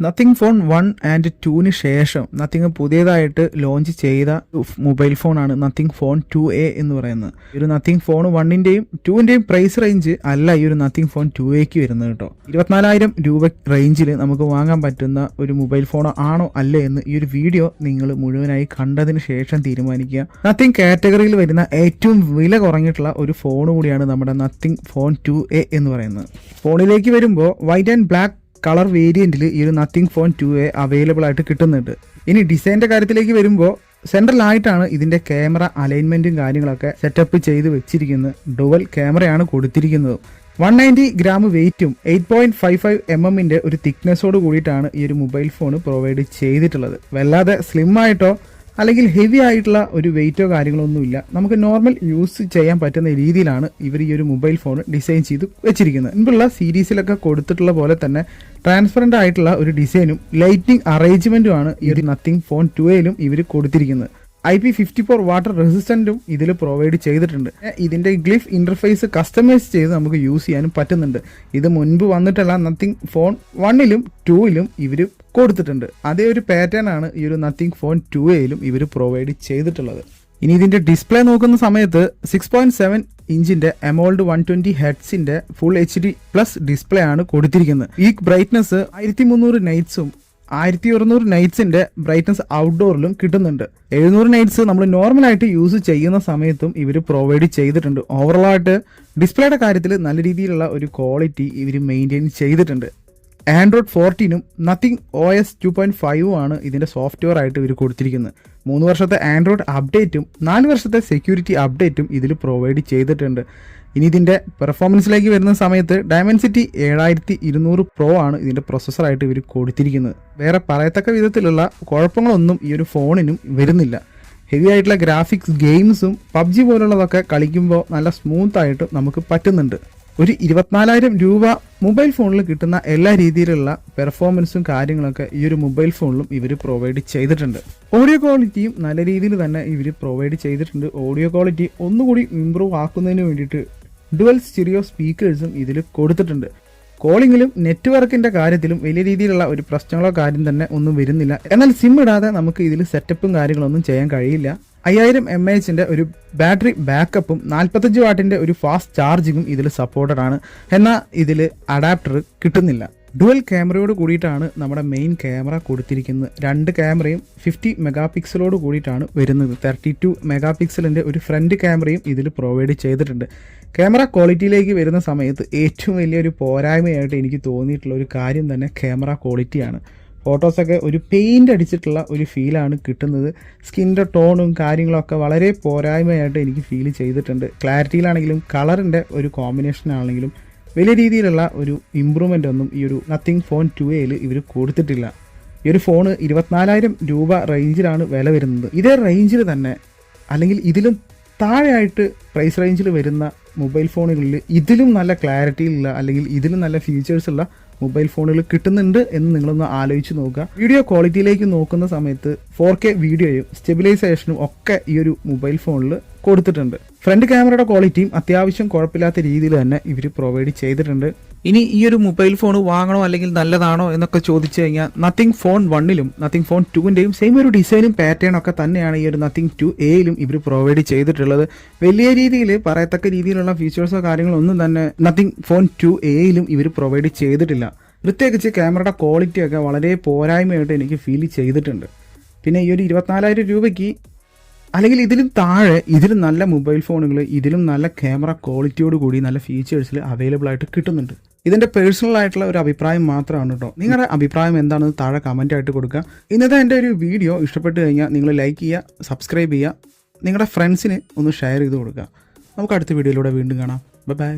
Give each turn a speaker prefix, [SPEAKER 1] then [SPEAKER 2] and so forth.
[SPEAKER 1] Nothing phone 1 and 2 ശേഷം nothing പുതിയതായിട്ട് launch ചെയ്ത മൊബൈൽ ഫോണാണ് നത്തിങ് ഫോൺ 2A എന്ന് പറയുന്നത്. ഈ ഒരു നത്തിങ് ഫോൺ 1ന്റെയും 2ന്റെയും പ്രൈസ് റേഞ്ച് അല്ല ഈ ഒരു നത്തിങ് ഫോൺ 2Aക്ക് വരുന്നത് കേട്ടോ. 24,000 രൂപ റേഞ്ചിൽ നമുക്ക് വാങ്ങാൻ പറ്റുന്ന ഒരു മൊബൈൽ ഫോൺ ആണോ അല്ലേ എന്ന് ഈ ഒരു വീഡിയോ നിങ്ങൾ മുഴുവനായി കണ്ടതിന് ശേഷം തീരുമാനിക്കുക. നത്തിങ് കാറ്റഗറിയിൽ വരുന്ന ഏറ്റവും വില കുറഞ്ഞിട്ടുള്ള ഒരു ഫോൺ കൂടിയാണ് നമ്മുടെ നത്തിങ് ഫോൺ 2A എന്ന് പറയുന്നത്. ഫോണിലേക്ക് വരുമ്പോൾ വൈറ്റ് ആൻഡ് ബ്ലാക്ക് കളർ വേരിയന്റിൽ ഈ ഒരു നത്തിങ് ഫോൺ 2A അവൈലബിൾ ആയിട്ട് കിട്ടുന്നുണ്ട്. ഇനി ഡിസൈൻ്റെ കാര്യത്തിലേക്ക് വരുമ്പോൾ സെൻട്രലായിട്ടാണ് ഇതിൻ്റെ ക്യാമറ അലൈൻമെൻറ്റും കാര്യങ്ങളൊക്കെ സെറ്റപ്പ് ചെയ്ത് വെച്ചിരിക്കുന്നത്. ഡുവൽ ക്യാമറയാണ് കൊടുത്തിരിക്കുന്നത്. 190 ഗ്രാം വെയിറ്റും 8.55 mm ഒരു തിക്നെസ്സോട് കൂടിയിട്ടാണ് ഈ ഒരു മൊബൈൽ ഫോൺ പ്രൊവൈഡ് ചെയ്തിട്ടുള്ളത്. വല്ലാതെ സ്ലിം ആയിട്ടോ അല്ലെങ്കിൽ ഹെവി ആയിട്ടുള്ള ഒരു വെയിറ്റോ കാര്യങ്ങളോ ഒന്നുമില്ല. നമുക്ക് നോർമൽ യൂസ് ചെയ്യാൻ പറ്റുന്ന രീതിയിലാണ് ഇവർ ഈ ഒരു മൊബൈൽ ഫോൺ ഡിസൈൻ ചെയ്ത് വെച്ചിരിക്കുന്നത്. മുൻപുള്ള സീരീസിലൊക്കെ കൊടുത്തിട്ടുള്ള പോലെ തന്നെ ട്രാൻസ്പെറൻ്റ് ആയിട്ടുള്ള ഒരു ഡിസൈനും ലൈറ്റിംഗ് അറേഞ്ച്മെൻറ്റുമാണ് ഈ ഒരു നത്തിങ് ഫോൺ 2Aയിലും ഇവർ കൊടുത്തിരിക്കുന്നത്. IP54 വാട്ടർ റെസിസ്റ്റൻറ്റും ഇതിൽ പ്രൊവൈഡ് ചെയ്തിട്ടുണ്ട്. ഇതിൻ്റെ ഗ്ലിഫ് ഇൻ്റർഫേസ് കസ്റ്റമൈസ് ചെയ്ത് നമുക്ക് യൂസ് ചെയ്യാനും പറ്റുന്നുണ്ട്. ഇത് മുൻപ് വന്നിട്ടുള്ള നത്തിങ് ഫോൺ 1ലും 2ലും ഇവർ കൊടുത്തിട്ടുണ്ട്. അതേ ഒരു പാറ്റേൺ ആണ് ഈ ഒരു നത്തിങ് ഫോൺ 2Aയിലും ഇവർ പ്രൊവൈഡ് ചെയ്തിട്ടുള്ളത്. ഇനി ഇതിൻ്റെ ഡിസ്പ്ലേ നോക്കുന്ന സമയത്ത് 6.7 ഇഞ്ചിൻ്റെ AMOLED 120 ഹെർട്സിൻ്റെ ഫുൾ HD പ്ലസ് ഡിസ്പ്ലേ ആണ് കൊടുത്തിരിക്കുന്നത്. പീക്ക് ബ്രൈറ്റ്നസ് 1300 നൈറ്റ്സും 1200 നൈറ്റ്സിന്റെ ബ്രൈറ്റ്നസ് ഔട്ട്ഡോറിലും കിട്ടുന്നുണ്ട്. 700 നൈറ്റ്സ് നമ്മൾ നോർമലായിട്ട് യൂസ് ചെയ്യുന്ന സമയത്തും ഇവർ പ്രൊവൈഡ് ചെയ്തിട്ടുണ്ട്. ഓവറോൾ ആയിട്ട് ഡിസ്പ്ലേയുടെ കാര്യത്തിൽ നല്ല രീതിയിലുള്ള ഒരു ക്വാളിറ്റി ഇവർ മെയിൻറ്റെയിൻ ചെയ്തിട്ടുണ്ട്. ആൻഡ്രോയിഡ് 14നും നത്തിങ് OS 2.5 ആണ് ഇതിൻ്റെ സോഫ്റ്റ്വെയർ ആയിട്ട് ഇവർ കൊടുത്തിരിക്കുന്നത്. 3 വർഷത്തെ ആൻഡ്രോയിഡ് അപ്ഡേറ്റും 4 വർഷത്തെ സെക്യൂരിറ്റി അപ്ഡേറ്റും ഇതിൽ പ്രൊവൈഡ് ചെയ്തിട്ടുണ്ട്. ഇനി ഇതിൻ്റെ പെർഫോമൻസിലേക്ക് വരുന്ന സമയത്ത് ഡയമൻസിറ്റി 7200 Pro ആണ് ഇതിൻ്റെ പ്രൊസസ്സറായിട്ട് ഇവർ കൊടുത്തിരിക്കുന്നത്. വേറെ പറയത്തക്ക വിധത്തിലുള്ള കുഴപ്പങ്ങളൊന്നും ഈ ഒരു ഫോണിനും വരുന്നില്ല. ഹെവി ആയിട്ടുള്ള ഗ്രാഫിക്സ് ഗെയിംസും PUBG പോലുള്ളതൊക്കെ കളിക്കുമ്പോൾ നല്ല സ്മൂത്തായിട്ട് നമുക്ക് പറ്റുന്നുണ്ട്. ഒരു 24,000 രൂപ മൊബൈൽ ഫോണിൽ കിട്ടുന്ന എല്ലാ രീതിയിലുള്ള പെർഫോമൻസും കാര്യങ്ങളൊക്കെ ഈ ഒരു മൊബൈൽ ഫോണിലും ഇവർ പ്രൊവൈഡ് ചെയ്തിട്ടുണ്ട്. ഓഡിയോ ക്വാളിറ്റിയും നല്ല രീതിയിൽ തന്നെ ഇവർ പ്രൊവൈഡ് ചെയ്തിട്ടുണ്ട്. ഓഡിയോ ക്വാളിറ്റി ഒന്നുകൂടി ഇമ്പ്രൂവ് ആക്കുന്നതിന് വേണ്ടിയിട്ട് ഡുവൽ സ്റ്റീരിയോ സ്പീക്കേഴ്സും ഇതിൽ കൊടുത്തിട്ടുണ്ട്. കോളിങ്ങിലും നെറ്റ്വർക്കിൻ്റെ കാര്യത്തിലും വലിയ രീതിയിലുള്ള ഒരു പ്രശ്നങ്ങളോ കാര്യം തന്നെ ഒന്നും വരുന്നില്ല. എന്നാൽ സിം ഇടാതെ നമുക്ക് ഇതിൽ സെറ്റപ്പും കാര്യങ്ങളൊന്നും ചെയ്യാൻ കഴിയില്ല. 5000 mAh ഒരു ബാറ്ററി ബാക്കപ്പും 45 വാട്ടിൻ്റെ ഒരു ഫാസ്റ്റ് ചാർജിങ്ങും ഇതിൽ സപ്പോർട്ടഡ് ആണ്. എന്നാൽ ഇതിൽ അഡാപ്റ്റർ കിട്ടുന്നില്ല. ഡുവൽ ക്യാമറയോട് കൂടിയിട്ടാണ് നമ്മുടെ മെയിൻ ക്യാമറ കൊടുത്തിരിക്കുന്നത്. 2 ക്യാമറയും 50 മെഗാപിക്സലോട് കൂടിയിട്ടാണ് വരുന്നത്. 32 മെഗാപിക്സലിൻ്റെ ഒരു ഫ്രണ്ട് ക്യാമറയും ഇതിൽ പ്രൊവൈഡ് ചെയ്തിട്ടുണ്ട്. ക്യാമറ ക്വാളിറ്റിയിലേക്ക് വരുന്ന സമയത്ത് ഏറ്റവും വലിയൊരു പോരായ്മയായിട്ട് എനിക്ക് തോന്നിയിട്ടുള്ള ഒരു കാര്യം തന്നെ ക്യാമറ ക്വാളിറ്റിയാണ്. ഫോട്ടോസൊക്കെ ഒരു പെയിൻ്റ് അടിച്ചിട്ടുള്ള ഒരു ഫീലാണ് കിട്ടുന്നത്. സ്കിൻ്റെ ടോണും കാര്യങ്ങളൊക്കെ വളരെ പോരായ്മയായിട്ട് എനിക്ക് ഫീൽ ചെയ്തിട്ടുണ്ട്. ക്ലാരിറ്റിയിലാണെങ്കിലും കളറിൻ്റെ ഒരു കോമ്പിനേഷനാണെങ്കിലും വലിയ രീതിയിലുള്ള ഒരു ഇമ്പ്രൂവ്മെൻ്റ് ഒന്നും ഈ ഒരു നത്തിങ് ഫോൺ 2Aയിൽ ഇവർ കൊടുത്തിട്ടില്ല. ഈ ഒരു ഫോണ് 24,000 രൂപ റേഞ്ചിലാണ് വില വരുന്നത്. ഇതേ റേഞ്ചിൽ തന്നെ അല്ലെങ്കിൽ ഇതിലും താഴെയായിട്ട് പ്രൈസ് റേഞ്ചിൽ വരുന്ന മൊബൈൽ ഫോണുകളിൽ ഇതിലും നല്ല ക്ലാരിറ്റിയിലുള്ള അല്ലെങ്കിൽ ഇതിലും നല്ല ഫീച്ചേഴ്സുള്ള മൊബൈൽ ഫോണുകൾ കിട്ടുന്നുണ്ട് എന്ന് നിങ്ങളൊന്ന് ആലോചിച്ച് നോക്കുക. വീഡിയോ ക്വാളിറ്റിയിലേക്ക് നോക്കുന്ന സമയത്ത് 4K വീഡിയോയും സ്റ്റെബിലൈസേഷനും ഒക്കെ ഈ ഒരു മൊബൈൽ ഫോണിൽ കൊടുത്തിട്ടുണ്ട്. ഫ്രണ്ട് ക്യാമറയുടെ ക്വാളിറ്റിയും അത്യാവശ്യം കുഴപ്പമില്ലാത്ത രീതിയിൽ തന്നെ ഇവർ പ്രൊവൈഡ് ചെയ്തിട്ടുണ്ട്. ഇനി ഈ ഒരു മൊബൈൽ ഫോൺ വാങ്ങണോ അല്ലെങ്കിൽ നല്ലതാണോ എന്നൊക്കെ ചോദിച്ചു കഴിഞ്ഞാൽ നത്തിങ് ഫോൺ 1ലും നത്തിങ് ഫോൺ 2ൻ്റെയും സെയിം ഒരു ഡിസൈനും പാറ്റേൺ ഒക്കെ തന്നെയാണ് ഈ ഒരു നത്തിങ് 2Aയിലും ഇവർ പ്രൊവൈഡ് ചെയ്തിട്ടുള്ളത്. വലിയ രീതിയിൽ പറയത്തക്ക രീതിയിലുള്ള ഫീച്ചേഴ്സോ കാര്യങ്ങളോ ഒന്നും തന്നെ നത്തിങ് ഫോൺ 2Aയിലും ഇവർ പ്രൊവൈഡ് ചെയ്തിട്ടില്ല. പ്രത്യേകിച്ച് ക്യാമറയുടെ ക്വാളിറ്റിയൊക്കെ വളരെ പോരായ്മയായിട്ട് എനിക്ക് ഫീൽ ചെയ്തിട്ടുണ്ട്. പിന്നെ ഈ ഒരു 24,000 രൂപയ്ക്ക് അല്ലെങ്കിൽ ഇതിലും താഴെ ഇതിലും നല്ല മൊബൈൽ ഫോണുകൾ ഇതിലും നല്ല ക്യാമറ ക്വാളിറ്റിയോട് കൂടി നല്ല ഫീച്ചേഴ്സിൽ അവൈലബിൾ ആയിട്ട് കിട്ടുന്നുണ്ട്. ഇതിൻ്റെ പേഴ്സണൽ ആയിട്ടുള്ള ഒരു അഭിപ്രായം മാത്രമാണ് കേട്ടോ. നിങ്ങളുടെ അഭിപ്രായം എന്താണെന്ന് താഴെ കമൻ്റ് ആയിട്ട് കൊടുക്കുക. ഇന്നത്തെ എൻ്റെ ഒരു വീഡിയോ ഇഷ്ടപ്പെട്ട് കഴിഞ്ഞാൽ നിങ്ങൾ ലൈക്ക് ചെയ്യുക, സബ്സ്ക്രൈബ് ചെയ്യുക, നിങ്ങളുടെ ഫ്രണ്ട്സിന് ഒന്ന് ഷെയർ ചെയ്ത് കൊടുക്കുക. നമുക്ക് അടുത്ത വീഡിയോയിലൂടെ വീണ്ടും കാണാം. ബൈ.